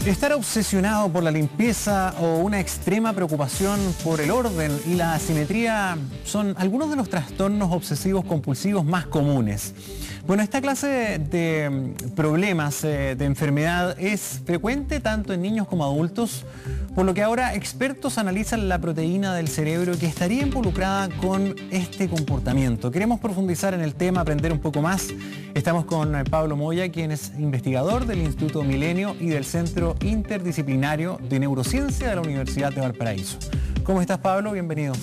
Estar obsesionado por la limpieza o una extrema preocupación por el orden y la asimetría son algunos de los trastornos obsesivos compulsivos más comunes. Bueno, esta clase de problemas de enfermedad es frecuente tanto en niños como adultos, por lo que ahora expertos analizan la proteína del cerebro que estaría involucrada con este comportamiento. Queremos profundizar en el tema, aprender un poco más. Estamos con Pablo Moya, quien es investigador del Instituto Milenio y del Centro Interdisciplinario de Neurociencia de la Universidad de Valparaíso. ¿Cómo estás, Pablo? Bienvenido.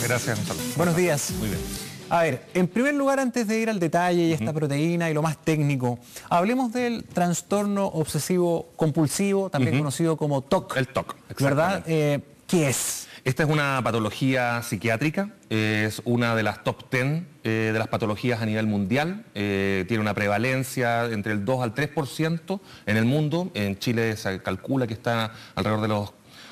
Gracias, Gonzalo. Buenos días. Muy bien. A ver, en primer lugar, antes de ir al detalle y esta proteína y lo más técnico, hablemos del trastorno obsesivo compulsivo, también conocido como TOC. El TOC, ¿Verdad? ¿Qué es? Esta es una patología psiquiátrica, es una de las top 10 de las patologías a nivel mundial, tiene una prevalencia entre el 2 al 3% en el mundo. En Chile se calcula que está alrededor de los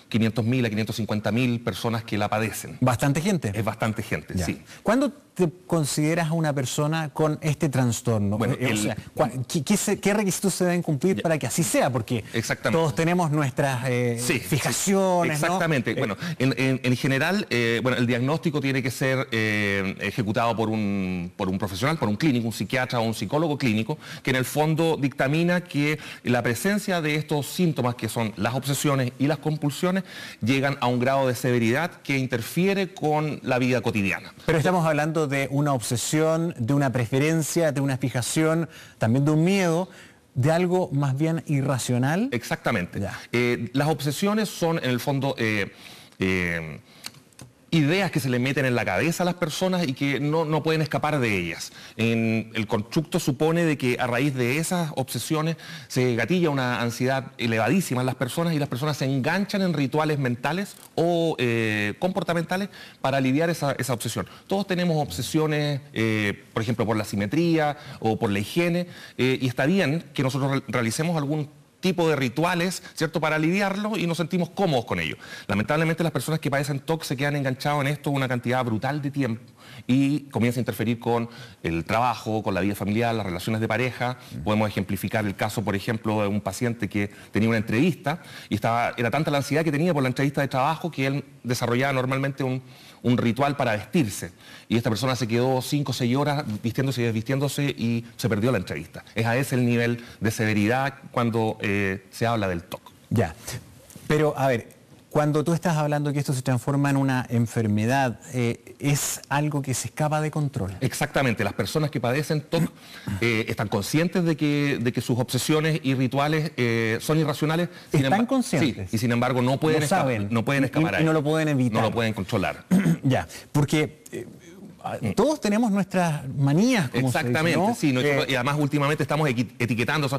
500.000 a 550.000 personas que la padecen. ¿Bastante gente? Es bastante gente, Ya. sí. ¿Cuándo te consideras una persona con este trastorno? Bueno, ¿qué requisitos se deben cumplir para que así sea? Porque todos tenemos nuestras fijaciones, exactamente. ¿no? Bueno, en general, el diagnóstico tiene que ser ejecutado por un profesional, por un clínico, un psiquiatra o un psicólogo clínico, que en el fondo dictamina que la presencia de estos síntomas, que son las obsesiones y las compulsiones, llegan a un grado de severidad que interfiere con la vida cotidiana. Pero estamos hablando de una obsesión, de una preferencia, de una fijación, también de un miedo, de algo más bien irracional. Exactamente. Las obsesiones son, en el fondo, ideas que se le meten en la cabeza a las personas y que no pueden escapar de ellas. El constructo supone de que a raíz de esas obsesiones se gatilla una ansiedad elevadísima en las personas y las personas se enganchan en rituales mentales o comportamentales para aliviar esa obsesión. Todos tenemos obsesiones, por ejemplo, por la simetría o por la higiene, y está bien que nosotros realicemos algún tipo de rituales, ¿cierto?, para aliviarlo y nos sentimos cómodos con ello. Lamentablemente las personas que padecen TOC se quedan enganchados en esto una cantidad brutal de tiempo y comienza a interferir con el trabajo, con la vida familiar, las relaciones de pareja. Podemos ejemplificar el caso, por ejemplo, de un paciente que tenía una entrevista y era tanta la ansiedad que tenía por la entrevista de trabajo que él desarrollaba normalmente un ritual para vestirse. Y esta persona se quedó 5 o 6 horas vistiéndose y desvistiéndose y se perdió la entrevista. Es a ese el nivel de severidad cuando se habla del TOC. Ya, pero a ver, cuando tú estás hablando que esto se transforma en una enfermedad, ¿es algo que se escapa de control? Exactamente, las personas que padecen TOC están conscientes de que sus obsesiones y rituales son irracionales. ¿Están conscientes? Sí, y sin embargo no pueden escapar y no lo pueden evitar. No lo pueden controlar. Ya, porque todos tenemos nuestras manías, como exactamente, se dice, ¿no? Y además últimamente estamos etiquetando,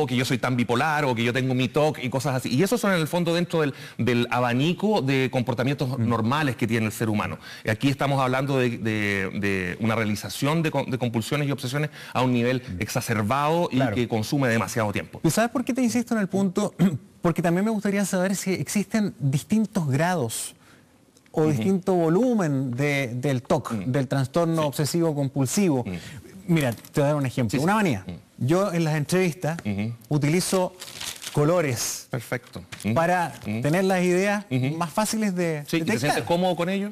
que yo soy tan bipolar o que yo tengo mi TOC y cosas así. Y esos son en el fondo dentro del abanico de comportamientos normales que tiene el ser humano. Aquí estamos hablando de una realización de compulsiones y obsesiones a un nivel exacerbado y que consume demasiado tiempo. ¿Y sabes por qué te insisto en el punto? Porque también me gustaría saber si existen distintos grados o distinto volumen del TOC, del trastorno obsesivo compulsivo. Mira, te voy a dar un ejemplo. Una manía. Yo en las entrevistas utilizo colores. Perfecto. Para tener las ideas más fáciles de detectar. ¿Te sientes cómodo con ello?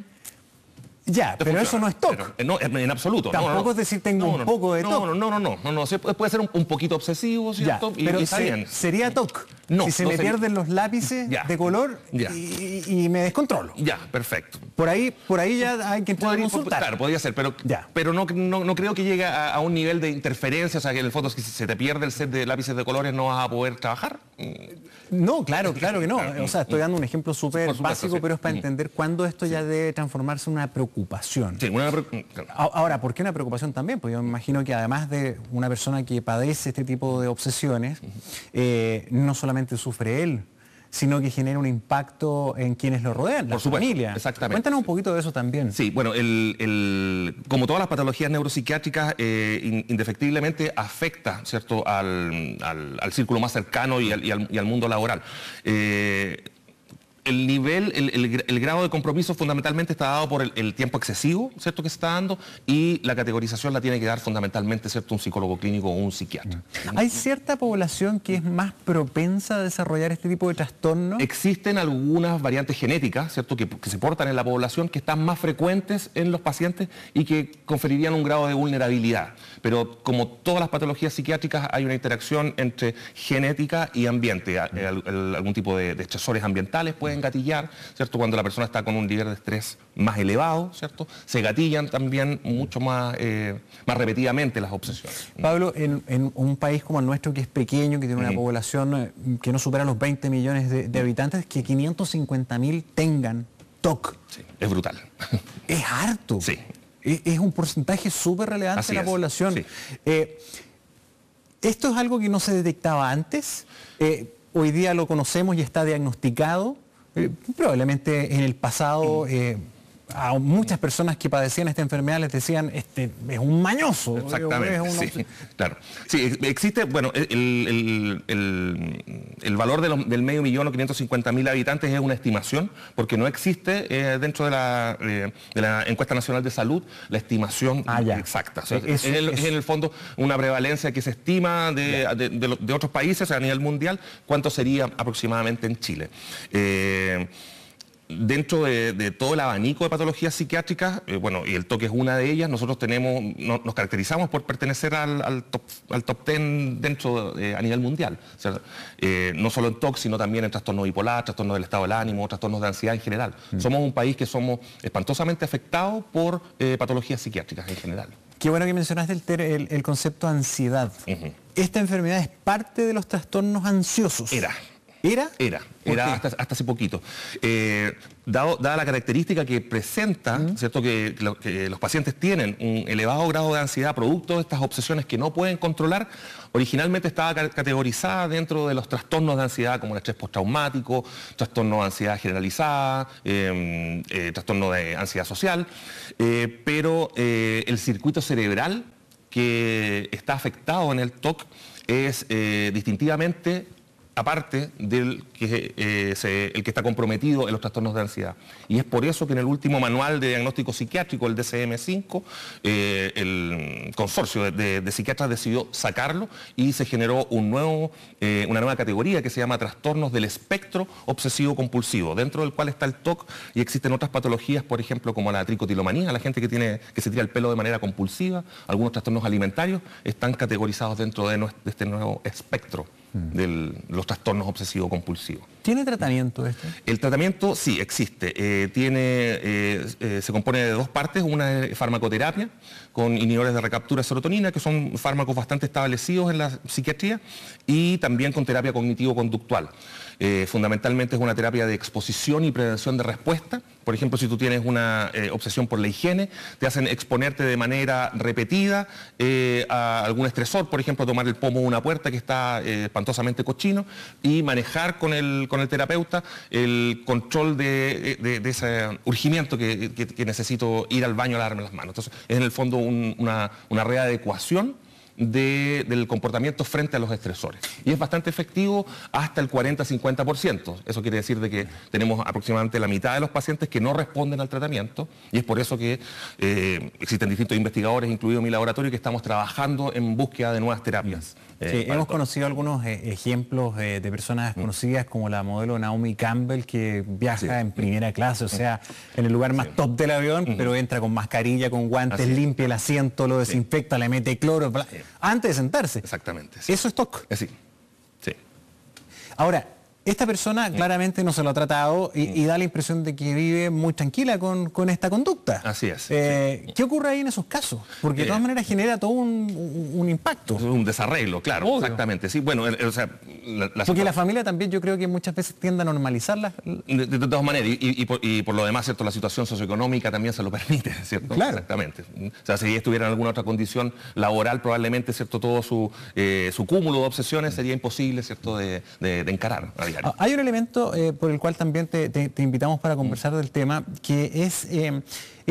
Ya, pero eso no es TOC. No, en absoluto. Tampoco es decir tengo un poco de TOC. No. Puede ser un poquito obsesivo, ¿cierto? Ya, pero está bien. ¿sería TOC? No, si se me pierden los lápices de color y me descontrolo. Ya, perfecto. Por ahí ya hay que entrar a consultar. Claro, podría ser, pero no creo que llegue a un nivel de interferencia, o sea, que en el fondo si se te pierde el set de lápices de colores no vas a poder trabajar. No, claro que no. O sea, estoy dando un ejemplo súper básico, pero es para entender cuándo esto ya debe transformarse en una preocupación. Sí, Ahora, ¿por qué una preocupación también? Pues yo me imagino que además de una persona que padece este tipo de obsesiones, no solamente sufre él, sino que genera un impacto en quienes lo rodean, la familia. Exactamente. Cuéntanos un poquito de eso también. Sí, bueno, como todas las patologías neuropsiquiátricas, indefectiblemente afecta, ¿cierto?, al círculo más cercano y al mundo laboral. el nivel, el grado de compromiso fundamentalmente está dado por el tiempo excesivo, ¿cierto?, que se está dando, y la categorización la tiene que dar fundamentalmente, ¿cierto?, un psicólogo clínico o un psiquiatra. ¿Hay cierta población que es más propensa a desarrollar este tipo de trastornos? Existen algunas variantes genéticas, ¿cierto?, que se portan en la población, que están más frecuentes en los pacientes y que conferirían un grado de vulnerabilidad. Pero como todas las patologías psiquiátricas, hay una interacción entre genética y ambiente. Algún tipo de estresores ambientales pueden gatillar, ¿cierto?, cuando la persona está con un nivel de estrés más elevado, ¿cierto?, se gatillan también mucho más repetidamente las obsesiones. Pablo, en un país como el nuestro, que es pequeño, que tiene una población que no supera los 20 millones de habitantes, que 550.000 tengan TOC. Sí, es brutal. Es harto. Sí. Es un porcentaje súper relevante de la población. Sí. ¿Esto es algo que no se detectaba antes? Hoy día lo conocemos y está diagnosticado. Probablemente en el pasado a muchas personas que padecían esta enfermedad les decían, este es un mañoso. Exactamente, sí, claro. Sí, existe, bueno, el valor del medio millón o 550.000 habitantes es una estimación, porque no existe dentro de la encuesta nacional de salud la estimación exacta. O sea, es en el fondo una prevalencia que se estima de otros países a nivel mundial, cuánto sería aproximadamente en Chile. Dentro de todo el abanico de patologías psiquiátricas, bueno, y el TOC es una de ellas, nosotros nos caracterizamos por pertenecer al top 10 dentro a nivel mundial. O sea, no solo en TOC, sino también en trastorno bipolar, trastorno del estado del ánimo, trastornos de ansiedad en general. Somos un país que somos espantosamente afectados por patologías psiquiátricas en general. Qué bueno que mencionaste el concepto ansiedad. Esta enfermedad es parte de los trastornos ansiosos. Era hasta hace poquito. Dada la característica que presenta, ¿cierto?, que los pacientes tienen un elevado grado de ansiedad producto de estas obsesiones que no pueden controlar, originalmente estaba categorizada dentro de los trastornos de ansiedad como el estrés postraumático, trastorno de ansiedad generalizada, trastorno de ansiedad social, pero el circuito cerebral que está afectado en el TOC es distintivamente aparte del el que está comprometido en los trastornos de ansiedad. Y es por eso que en el último manual de diagnóstico psiquiátrico, el DSM-5, el consorcio de psiquiatras decidió sacarlo y se generó una nueva categoría que se llama trastornos del espectro obsesivo-compulsivo, dentro del cual está el TOC, y existen otras patologías, por ejemplo, como la tricotilomanía, la gente que se tira el pelo de manera compulsiva, algunos trastornos alimentarios, están categorizados dentro de este nuevo espectro de los trastornos obsesivo-compulsivos. ¿Tiene tratamiento esto? El tratamiento sí existe. Se compone de dos partes. Una es farmacoterapia con inhibidores de recaptura de serotonina, que son fármacos bastante establecidos en la psiquiatría, y también con terapia cognitivo-conductual. Fundamentalmente es una terapia de exposición y prevención de respuesta. Por ejemplo, si tú tienes una obsesión por la higiene, te hacen exponerte de manera repetida a algún estresor, por ejemplo, tomar el pomo de una puerta que está espantosamente cochino, y manejar con el terapeuta el control de ese urgimiento que necesito ir al baño a lavarme las manos. Entonces, es en el fondo una readecuación del comportamiento frente a los estresores. Y es bastante efectivo hasta el 40-50%. Eso quiere decir de que tenemos aproximadamente la mitad de los pacientes que no responden al tratamiento, y es por eso que existen distintos investigadores, incluido mi laboratorio, que estamos trabajando en búsqueda de nuevas terapias. Sí, hemos conocido algunos ejemplos de personas conocidas como la modelo Naomi Campbell, que viaja en primera clase, o sea, en el lugar más top del avión, pero entra con mascarilla, con guantes, limpia el asiento, lo desinfecta, le mete cloro, antes de sentarse. Exactamente. Eso es TOC. Sí. Ahora, esta persona claramente no se lo ha tratado y da la impresión de que vive muy tranquila con esta conducta. Así es. ¿Qué ocurre ahí en esos casos? Porque de todas maneras genera todo un impacto. Es un desarreglo, claro. Obvio. Exactamente. Sí, bueno, o sea, porque la familia también, yo creo que muchas veces tiende a normalizarla. De todas maneras, y por lo demás, ¿cierto?, la situación socioeconómica también se lo permite, ¿cierto? Claro. Exactamente. O sea, si estuviera en alguna otra condición laboral, probablemente, ¿cierto?, todo su cúmulo de obsesiones sería imposible, ¿cierto?, de encarar. Hay un elemento por el cual también te invitamos para conversar del tema, que es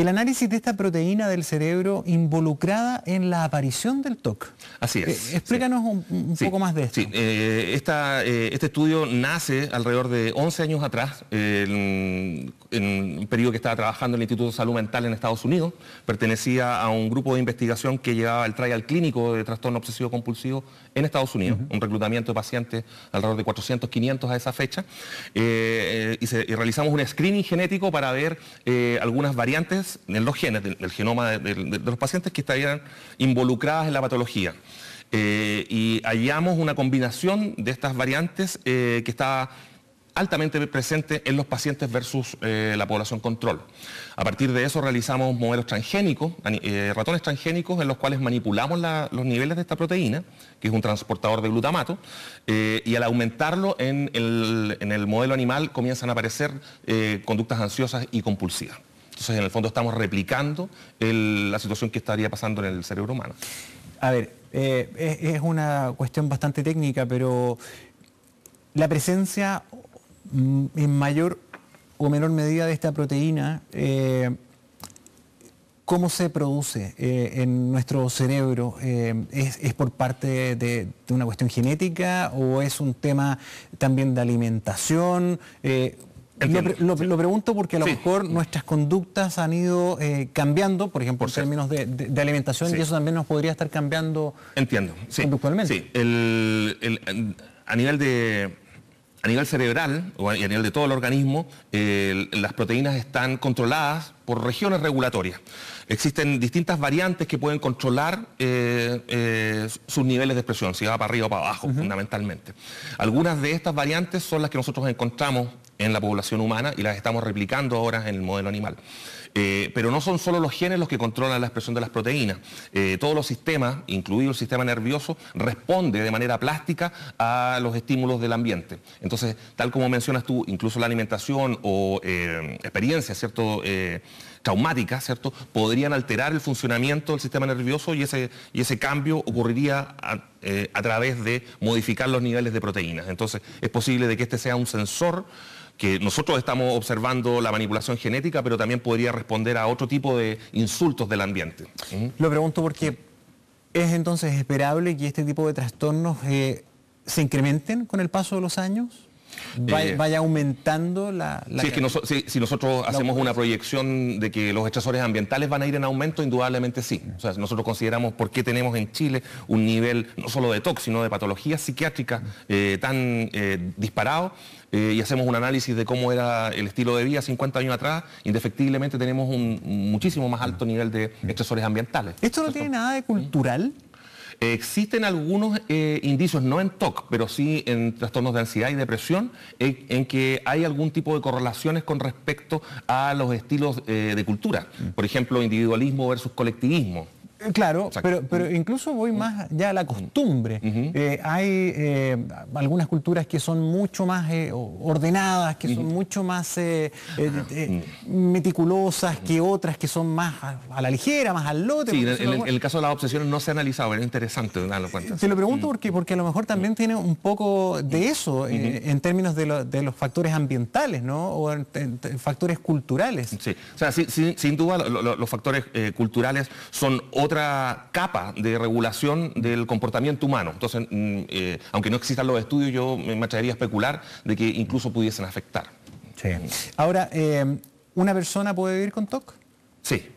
el análisis de esta proteína del cerebro involucrada en la aparición del TOC. Así es. Explícanos un poco más de esto. Sí, este estudio nace alrededor de 11 años atrás, en un periodo que estaba trabajando en el Instituto de Salud Mental en Estados Unidos. Pertenecía a un grupo de investigación que llevaba el trial clínico de trastorno obsesivo compulsivo en Estados Unidos, un reclutamiento de pacientes alrededor de 400, 500 a esa fecha, y realizamos un screening genético para ver algunas variantes en los genes del genoma de los pacientes que estarían involucradas en la patología. Y hallamos una combinación de estas variantes que estaba altamente presente en los pacientes versus la población control. A partir de eso realizamos modelos transgénicos, ratones transgénicos en los cuales manipulamos los niveles de esta proteína, que es un transportador de glutamato, y al aumentarlo en el modelo animal comienzan a aparecer conductas ansiosas y compulsivas. Entonces, en el fondo estamos replicando la situación que estaría pasando en el cerebro humano. A ver, es una cuestión bastante técnica, pero la presencia en mayor o menor medida de esta proteína, ¿cómo se produce en nuestro cerebro? ¿Es por parte de una cuestión genética o es un tema también de alimentación? Lo pregunto porque a lo mejor nuestras conductas han ido cambiando, por ejemplo, en términos de alimentación, y eso también nos podría estar cambiando conductualmente. Sí, a nivel cerebral o a nivel de todo el organismo, las proteínas están controladas por regiones regulatorias. Existen distintas variantes que pueden controlar sus niveles de expresión, si va para arriba o para abajo, fundamentalmente. Algunas de estas variantes son las que nosotros encontramos en la población humana y las estamos replicando ahora en el modelo animal. Pero no son solo los genes los que controlan la expresión de las proteínas. Todos los sistemas, incluido el sistema nervioso, responde de manera plástica a los estímulos del ambiente. Entonces, tal como mencionas tú, incluso la alimentación o experiencias, ¿cierto?, traumáticas, ¿cierto?, podrían alterar el funcionamiento del sistema nervioso y ese cambio ocurriría a través de modificar los niveles de proteínas. Entonces, es posible de que este sea un sensor que nosotros estamos observando la manipulación genética, pero también podría responder a otro tipo de insultos del ambiente. Lo pregunto porque es entonces esperable que este tipo de trastornos se incrementen con el paso de los años. Vaya aumentando la... Sí, es que si nosotros hacemos una proyección de que los estresores ambientales van a ir en aumento, indudablemente sí. O sea, nosotros consideramos por qué tenemos en Chile un nivel no solo de TOC, sino de patologías psiquiátricas tan disparado, y hacemos un análisis de cómo era el estilo de vida 50 años atrás, indefectiblemente tenemos un muchísimo más alto nivel de estresores ambientales. ¿Esto no tiene nada de cultural? Existen algunos indicios, no en TOC, pero sí en trastornos de ansiedad y depresión, en que hay algún tipo de correlaciones con respecto a los estilos de cultura. Por ejemplo, individualismo versus colectivismo. Claro, pero incluso voy más ya a la costumbre. Hay algunas culturas que son mucho más ordenadas, que son mucho más meticulosas que otras que son más a la ligera, más al lote. Sí, en el caso de las obsesiones no se ha analizado, pero es interesante darlo cuenta. Te lo pregunto porque a lo mejor también tiene un poco de eso en términos de los factores ambientales, ¿no? O en factores culturales. Sí, o sea, sin duda los factores culturales son otra capa de regulación del comportamiento humano. Entonces, aunque no existan los estudios, yo me atrevería a especular de que incluso pudiesen afectar. Sí. Ahora, ¿una persona puede vivir con TOC? Sí.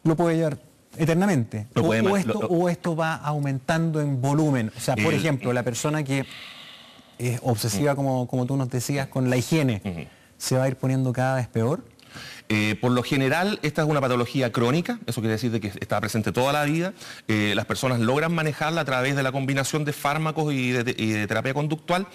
¿Lo puede llevar eternamente? ¿O esto va aumentando en volumen? O sea, por ejemplo, la persona que es obsesiva, como tú nos decías, con la higiene, ¿se va a ir poniendo cada vez peor? Por lo general, esta es una patología crónica, eso quiere decir de que está presente toda la vida. Las personas logran manejarla a través de la combinación de fármacos y de terapia conductual.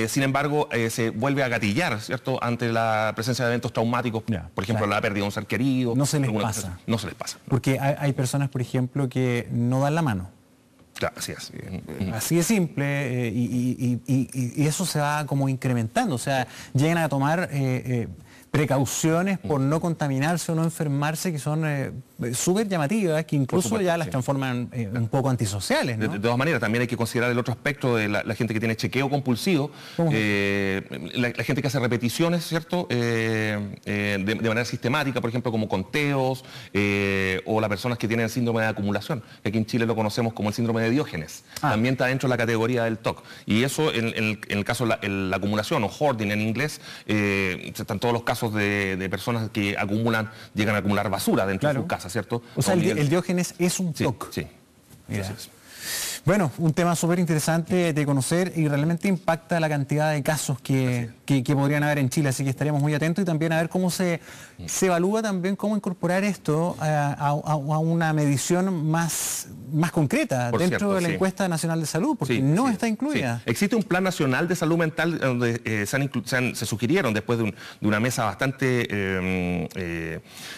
Sin embargo, se vuelve a gatillar, ¿cierto?, ante la presencia de eventos traumáticos, por ejemplo, la pérdida de un ser querido. No se les pasa. No se les pasa. Porque hay personas, por ejemplo, que no dan la mano. Claro, así es. Así de simple, y eso se va como incrementando. O sea, llegan a tomar precauciones por no contaminarse o no enfermarse que son súper llamativas, que incluso supuesto, ya las transforman un poco antisociales, ¿no? De todas maneras, también hay que considerar el otro aspecto de la gente que tiene chequeo compulsivo, la gente que hace repeticiones, ¿cierto? De manera sistemática, por ejemplo, como conteos, o las personas que tienen síndrome de acumulación, que aquí en Chile lo conocemos como el síndrome de Diógenes. También está dentro de la categoría del TOC. Y eso, en el caso de la acumulación, o hoarding en inglés, están todos los casos de personas que llegan a acumular basura dentro de sus casas, ¿cierto? O sea, el Diógenes es un TOC. Sí. Mira. Bueno, un tema súper interesante de conocer y realmente impacta la cantidad de casos que podrían haber en Chile, así que estaríamos muy atentos y también a ver cómo se evalúa también cómo incorporar esto a una medición más concreta dentro de la encuesta nacional de salud, porque no está incluida. Existe un plan nacional de salud mental donde se sugirieron después de una mesa bastante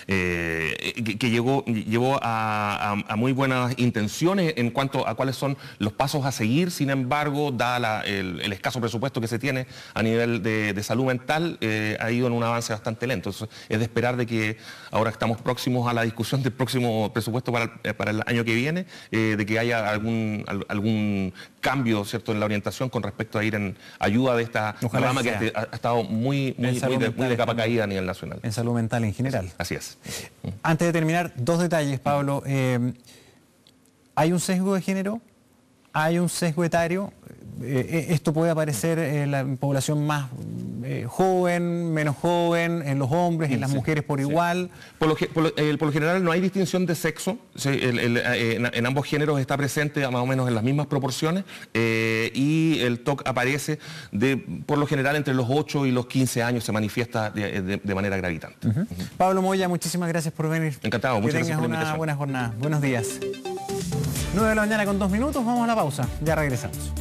que llevó a muy buenas intenciones en cuanto a cuáles son los pasos a seguir. Sin embargo, dada el escaso presupuesto que se tiene a nivel de salud mental, ha ido en un avance bastante lento. Entonces, es de esperar de que ahora estamos próximos a la discusión del próximo presupuesto para el año que viene, de que haya algún cambio, ¿cierto?, en la orientación con respecto a ir en ayuda de esta rama que ha estado muy de capa caída a nivel nacional. En salud mental en general. Así es. Antes de terminar, dos detalles, Pablo. ¿Hay un sesgo de género? ¿Hay un sesgo etario? Esto puede aparecer en la población más joven, menos joven, en los hombres, en las mujeres por igual. Por lo general no hay distinción de sexo, en ambos géneros está presente más o menos en las mismas proporciones, y el TOC aparece por lo general entre los 8 y los 15 años, se manifiesta de manera gravitante. Pablo Moya, muchísimas gracias por venir. Encantado, muchas gracias por la invitación. Que tengas una buena jornada. Buenos días. 9 de la mañana con 2 minutos, vamos a la pausa, ya regresamos.